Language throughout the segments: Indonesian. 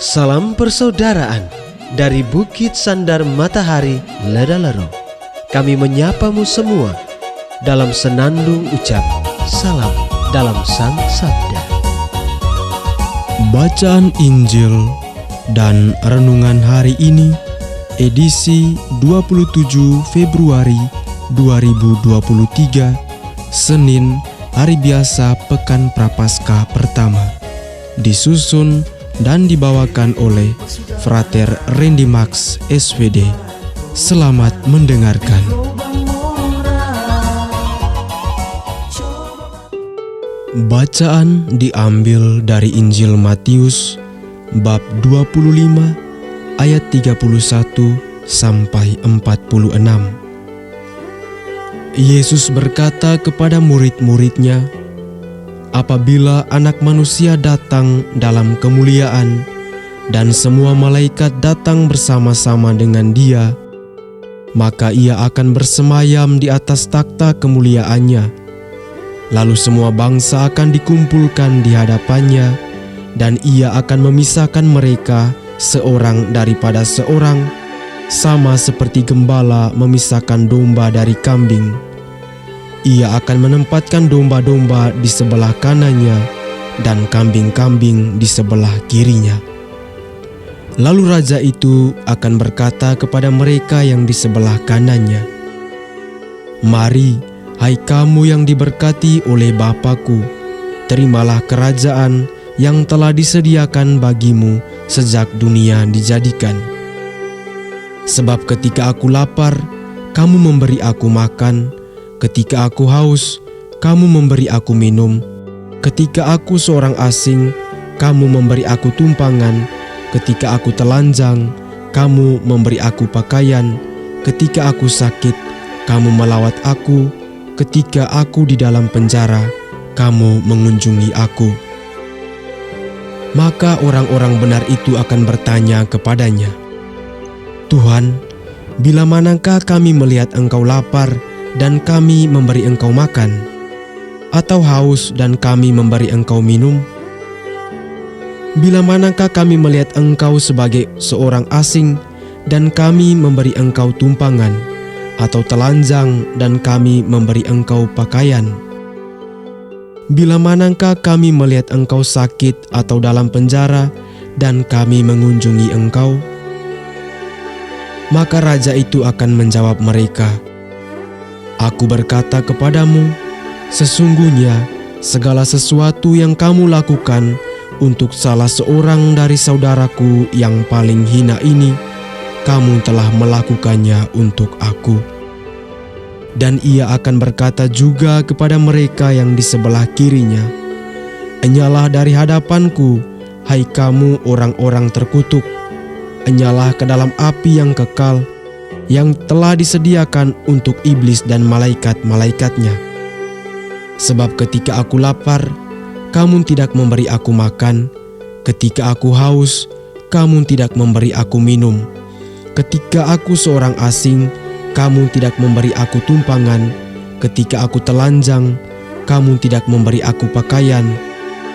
Salam persaudaraan dari Bukit Sandar Matahari Ledalero. Kami menyapamu semua dalam senandung ucap salam dalam Sang Sabda. Bacaan Injil dan renungan hari ini edisi 27 Februari 2023 Senin, hari biasa Pekan Prapaskah pertama, disusun dan dibawakan oleh Frater Randy Max SVD. Selamat mendengarkan. Bacaan diambil dari Injil Matius bab 25 ayat 31 sampai 46. Yesus berkata kepada murid-muridnya, "Apabila Anak Manusia datang dalam kemuliaan dan semua malaikat datang bersama-sama dengan Dia, maka Ia akan bersemayam di atas takhta kemuliaannya. Lalu semua bangsa akan dikumpulkan di hadapannya, dan Ia akan memisahkan mereka seorang daripada seorang, sama seperti gembala memisahkan domba dari kambing. Ia akan menempatkan domba-domba di sebelah kanannya dan kambing-kambing di sebelah kirinya. Lalu raja itu akan berkata kepada mereka yang di sebelah kanannya, 'Mari, hai kamu yang diberkati oleh Bapa-Ku, terimalah kerajaan yang telah disediakan bagimu sejak dunia dijadikan. Sebab ketika aku lapar, kamu memberi aku makan. Ketika aku haus, kamu memberi aku minum. Ketika aku seorang asing, kamu memberi aku tumpangan. Ketika aku telanjang, kamu memberi aku pakaian. Ketika aku sakit, kamu melawat aku. Ketika aku di dalam penjara, kamu mengunjungi aku.' Maka orang-orang benar itu akan bertanya kepadanya, 'Tuhan, bila manakah kami melihat Engkau lapar dan kami memberi Engkau makan, atau haus dan kami memberi Engkau minum? Bila manakah kami melihat Engkau sebagai seorang asing dan kami memberi Engkau tumpangan, atau telanjang dan kami memberi Engkau pakaian? Bila manakah kami melihat Engkau sakit atau dalam penjara dan kami mengunjungi Engkau?' Maka raja itu akan menjawab mereka, 'Aku berkata kepadamu, sesungguhnya segala sesuatu yang kamu lakukan untuk salah seorang dari saudaraku yang paling hina ini, kamu telah melakukannya untuk aku.' Dan ia akan berkata juga kepada mereka yang di sebelah kirinya, 'Enyalah dari hadapanku, hai kamu orang-orang terkutuk, enyalah ke dalam api yang kekal, yang telah disediakan untuk iblis dan malaikat-malaikatnya. Sebab ketika aku lapar, kamu tidak memberi aku makan. Ketika aku haus, kamu tidak memberi aku minum. Ketika aku seorang asing, kamu tidak memberi aku tumpangan. Ketika aku telanjang, kamu tidak memberi aku pakaian.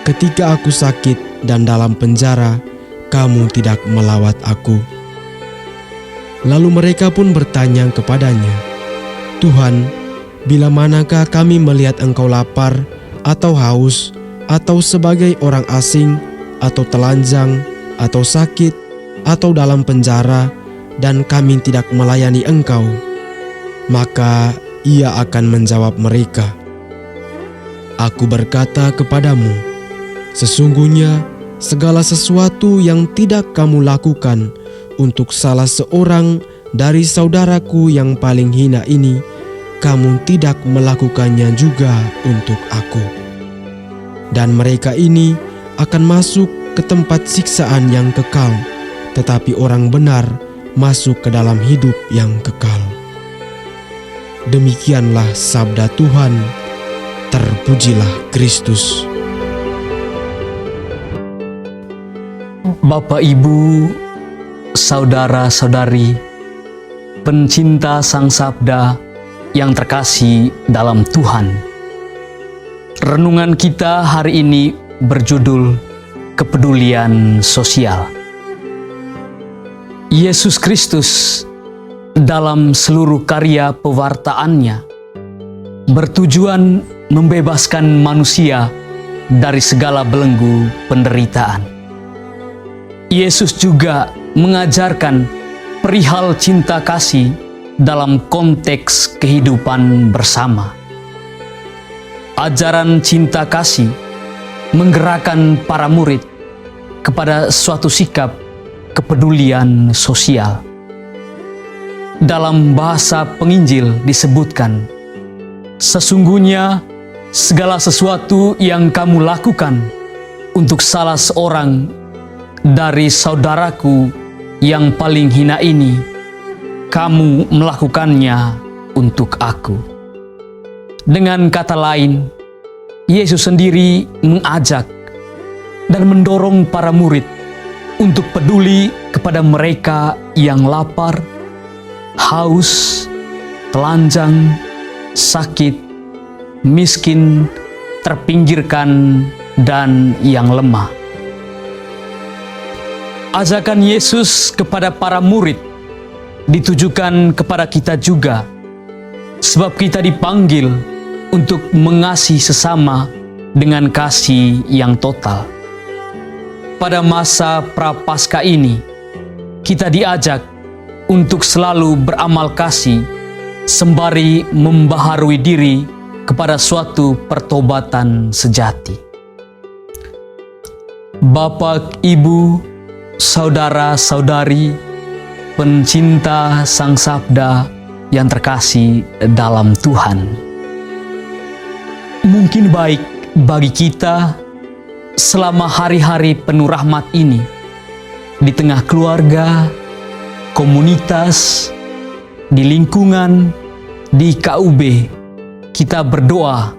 Ketika aku sakit dan dalam penjara, kamu tidak melawat aku.' Lalu mereka pun bertanya kepadanya, 'Tuhan, bila manakah kami melihat Engkau lapar atau haus, atau sebagai orang asing, atau telanjang, atau sakit, atau dalam penjara, dan kami tidak melayani Engkau?' Maka ia akan menjawab mereka, 'Aku berkata kepadamu, sesungguhnya segala sesuatu yang tidak kamu lakukan untuk salah seorang dari saudaraku yang paling hina ini, kamu tidak melakukannya juga untuk aku.' Dan mereka ini akan masuk ke tempat siksaan yang kekal, tetapi orang benar masuk ke dalam hidup yang kekal." Demikianlah sabda Tuhan. Terpujilah Kristus. Bapak, Ibu, saudara-saudari, pencinta Sang Sabda yang terkasih dalam Tuhan. Renungan kita hari ini berjudul kepedulian sosial. Yesus Kristus dalam seluruh karya pewartaannya bertujuan membebaskan manusia dari segala belenggu penderitaan. Yesus juga mengajarkan perihal cinta kasih dalam konteks kehidupan bersama. Ajaran cinta kasih menggerakkan para murid kepada suatu sikap kepedulian sosial. Dalam bahasa penginjil disebutkan, "Sesungguhnya segala sesuatu yang kamu lakukan untuk salah seorang dari saudaraku yang paling hina ini, kamu melakukannya untuk aku." Dengan kata lain, Yesus sendiri mengajak dan mendorong para murid untuk peduli kepada mereka yang lapar, haus, telanjang, sakit, miskin, terpinggirkan, dan yang lemah. Ajakan Yesus kepada para murid ditujukan kepada kita juga, sebab kita dipanggil untuk mengasihi sesama dengan kasih yang total. Pada masa Prapaskah ini, kita diajak untuk selalu beramal kasih sembari membaharui diri kepada suatu pertobatan sejati. Bapak, Ibu, saudara-saudari, pencinta Sang Sabda yang terkasih dalam Tuhan. Mungkin baik bagi kita selama hari-hari penuh rahmat ini, di tengah keluarga, komunitas, di lingkungan, di KUB, kita berdoa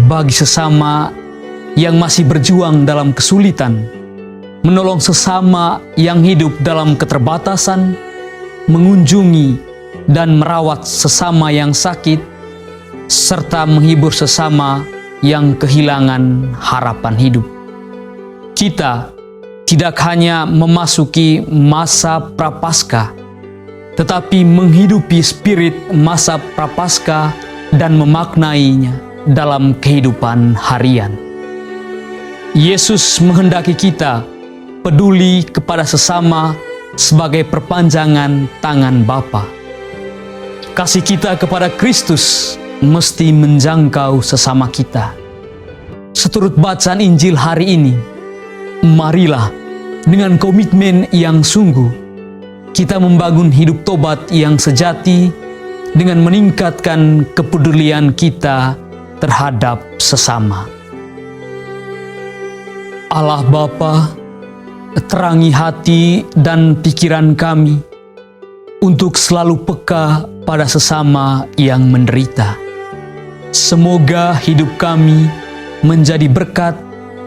bagi sesama yang masih berjuang dalam kesulitan, menolong sesama yang hidup dalam keterbatasan, mengunjungi dan merawat sesama yang sakit, serta menghibur sesama yang kehilangan harapan hidup. Kita tidak hanya memasuki masa Prapaskah, tetapi menghidupi spirit masa Prapaskah dan memaknainya dalam kehidupan harian. Yesus menghendaki kita peduli kepada sesama sebagai perpanjangan tangan Bapa. Kasih kita kepada Kristus mesti menjangkau sesama kita. Seturut bacaan Injil hari ini, marilah dengan komitmen yang sungguh kita membangun hidup tobat yang sejati dengan meningkatkan kepedulian kita terhadap sesama. Allah Bapa, terangi hati dan pikiran kami untuk selalu peka pada sesama yang menderita. Semoga hidup kami menjadi berkat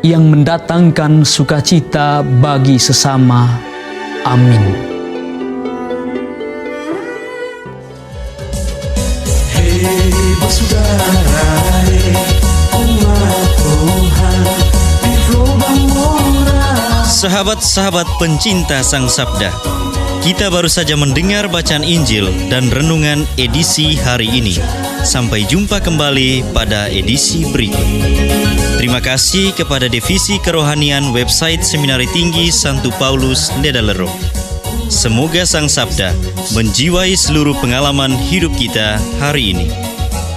yang mendatangkan sukacita bagi sesama. Amin. Hei bersaudara, umat Tuhan di gelombang moral. Sahabat-sahabat pencinta Sang Sabda, kita baru saja mendengar bacaan Injil dan renungan edisi hari ini. Sampai jumpa kembali pada edisi berikut. Terima kasih kepada Divisi Kerohanian website Seminari Tinggi Santo Paulus Ledalero. Semoga Sang Sabda menjiwai seluruh pengalaman hidup kita hari ini.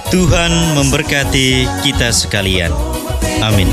Tuhan memberkati kita sekalian. Amin.